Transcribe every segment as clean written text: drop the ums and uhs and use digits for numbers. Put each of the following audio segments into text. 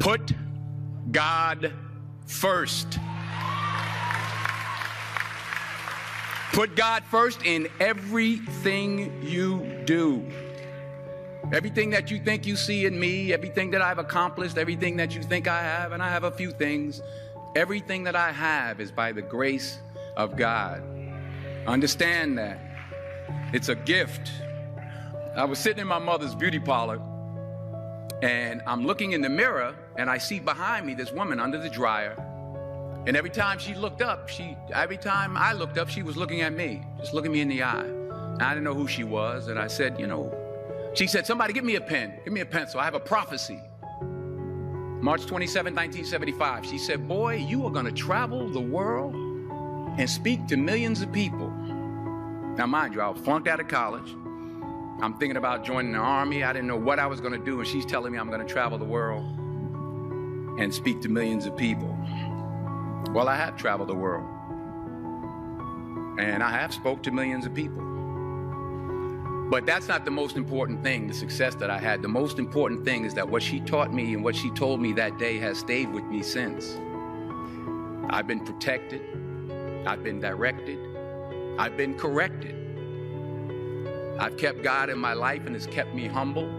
Put God first. Put God first in everything you do. Everything that you think you see in me, everything that I've accomplished, everything that you think I have, and I have a few things, everything that I have is by the grace of God. Understand that. It's a gift. I was sitting in my mother's beauty parlor, and I'm looking in the mirror, and I see behind me this woman under the dryer. And every time she looked up, every time I looked up, she was looking at me, just looking me in the eye. And I didn't know who she was, and I said, she said, somebody give me a pen, give me a pencil. I have a prophecy. March 27, 1975. She said, boy, you are going to travel the world and speak to millions of people. Now, mind you, I was flunked out of college. I'm thinking about joining the army. I didn't know what I was going to do, and she's telling me I'm going to travel the world and speak to millions of people. Well, I have traveled the world, and I have spoke to millions of people. But that's not the most important thing, the success that I had. The most important thing is that what she taught me and what she told me that day has stayed with me since. I've been protected. I've been directed. I've been corrected. I've kept God in my life, and it's kept me humble.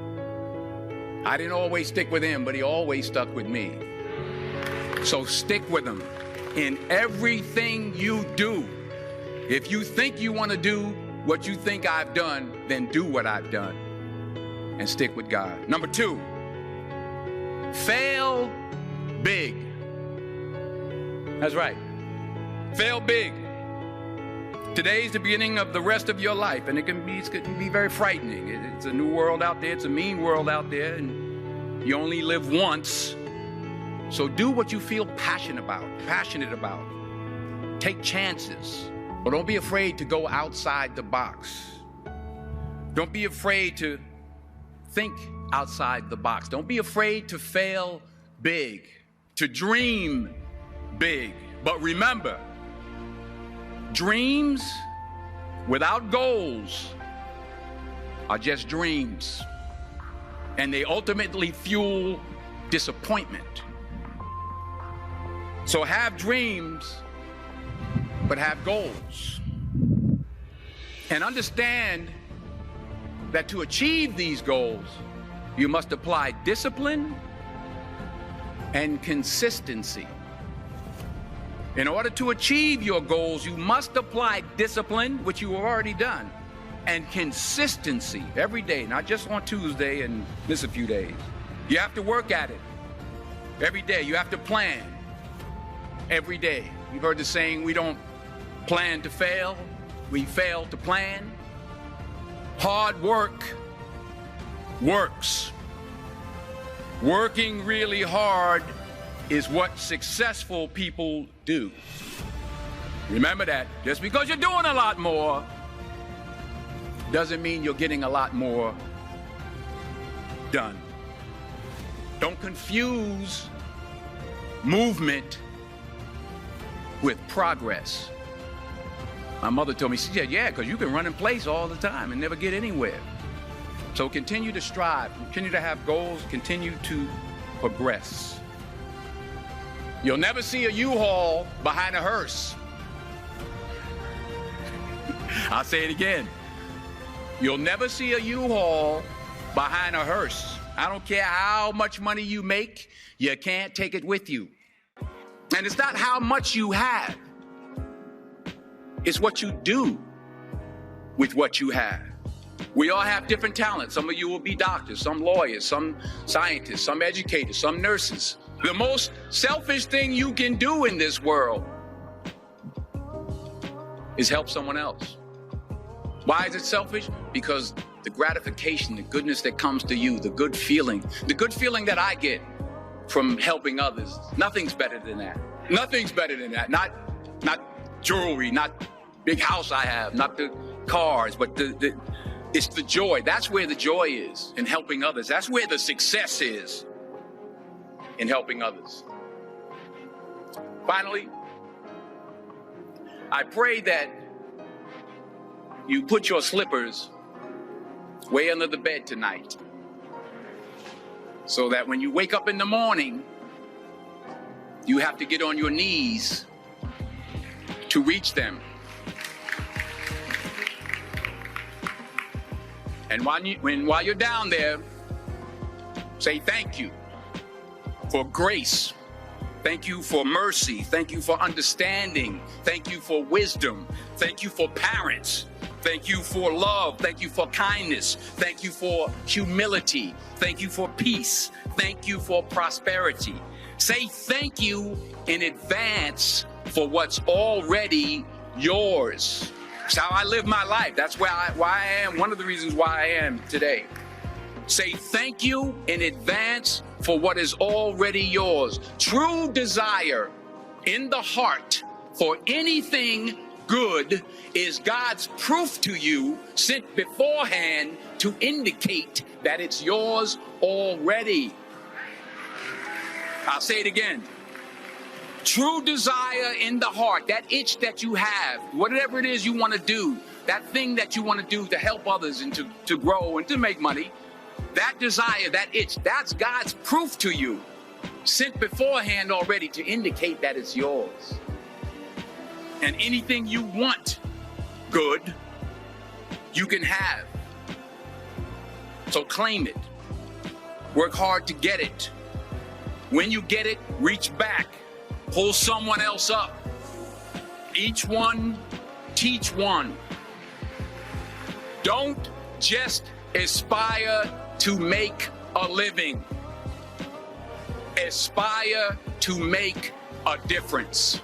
I didn't always stick with him, but he always stuck with me. So stick with him in everything you do. If you think you want to do what you think I've done, then do what I've done and stick with God. Number 2, fail big. That's right. Fail big. Today's the beginning of the rest of your life, and it can be very frightening. It's a new world out there. It's a mean world out there, and you only live once. So do what you feel passionate about. Take chances. But don't be afraid to go outside the box. Don't be afraid to think outside the box. Don't be afraid to fail big, to dream big. But remember, dreams without goals are just dreams, and they ultimately fuel disappointment. So have dreams, but have goals. And understand that to achieve these goals, you must apply discipline and consistency. In order to achieve your goals, you must apply discipline, which you have already done, and consistency every day, not just on Tuesday and miss a few days. You have to work at it every day. You have to plan every day. You've heard the saying, we don't plan to fail, we fail to plan. Hard work works. Working really hard is what successful people do. Remember that. Just because you're doing a lot more doesn't mean you're getting a lot more done. Don't confuse movement with progress. My mother told me, she said, yeah, because you can run in place all the time and never get anywhere. So continue to strive, continue to have goals, continue to progress. You'll never see a U-Haul behind a hearse. I'll say it again. You'll never see a U-Haul behind a hearse. I don't care how much money you make, you can't take it with you. And it's not how much you have. It's what you do with what you have. We all have different talents. Some of you will be doctors, some lawyers, some scientists, some educators, some nurses. The most selfish thing you can do in this world is help someone else. Why is it selfish? Because the gratification, the goodness that comes to you, the good feeling that I get from helping others, nothing's better than that. Nothing's better than that. Not jewelry, not big house I have, not the cars, but it's the joy. That's where the joy is, in helping others. That's where the success is, in helping others. Finally, I pray that you put your slippers way under the bed tonight, so that when you wake up in the morning, You have to get on your knees to reach them. And while you're down there, say thank you for grace. Thank you for mercy. Thank you for understanding. Thank you for wisdom. Thank you for parents. Thank you for love. Thank you for kindness. Thank you for humility. Thank you for peace. Thank you for prosperity. Say thank you in advance for what's already yours. That's how I live my life. That's why I am. One of the reasons why I am today. Say thank you in advance for what is already yours. True desire in the heart for anything good is God's proof to you sent beforehand to indicate that it's yours already. I'll say it again. True desire in the heart, that itch that you have, whatever it is you want to do, that thing that you want to do to help others and to grow and to make money, that desire, that itch, that's God's proof to you, sent beforehand already to indicate that it's yours. And anything you want good, you can have. So claim it. Work hard to get it. When you get it, reach back. Pull someone else up. Each one, teach one. Don't just aspire to make a living. Aspire to make a difference.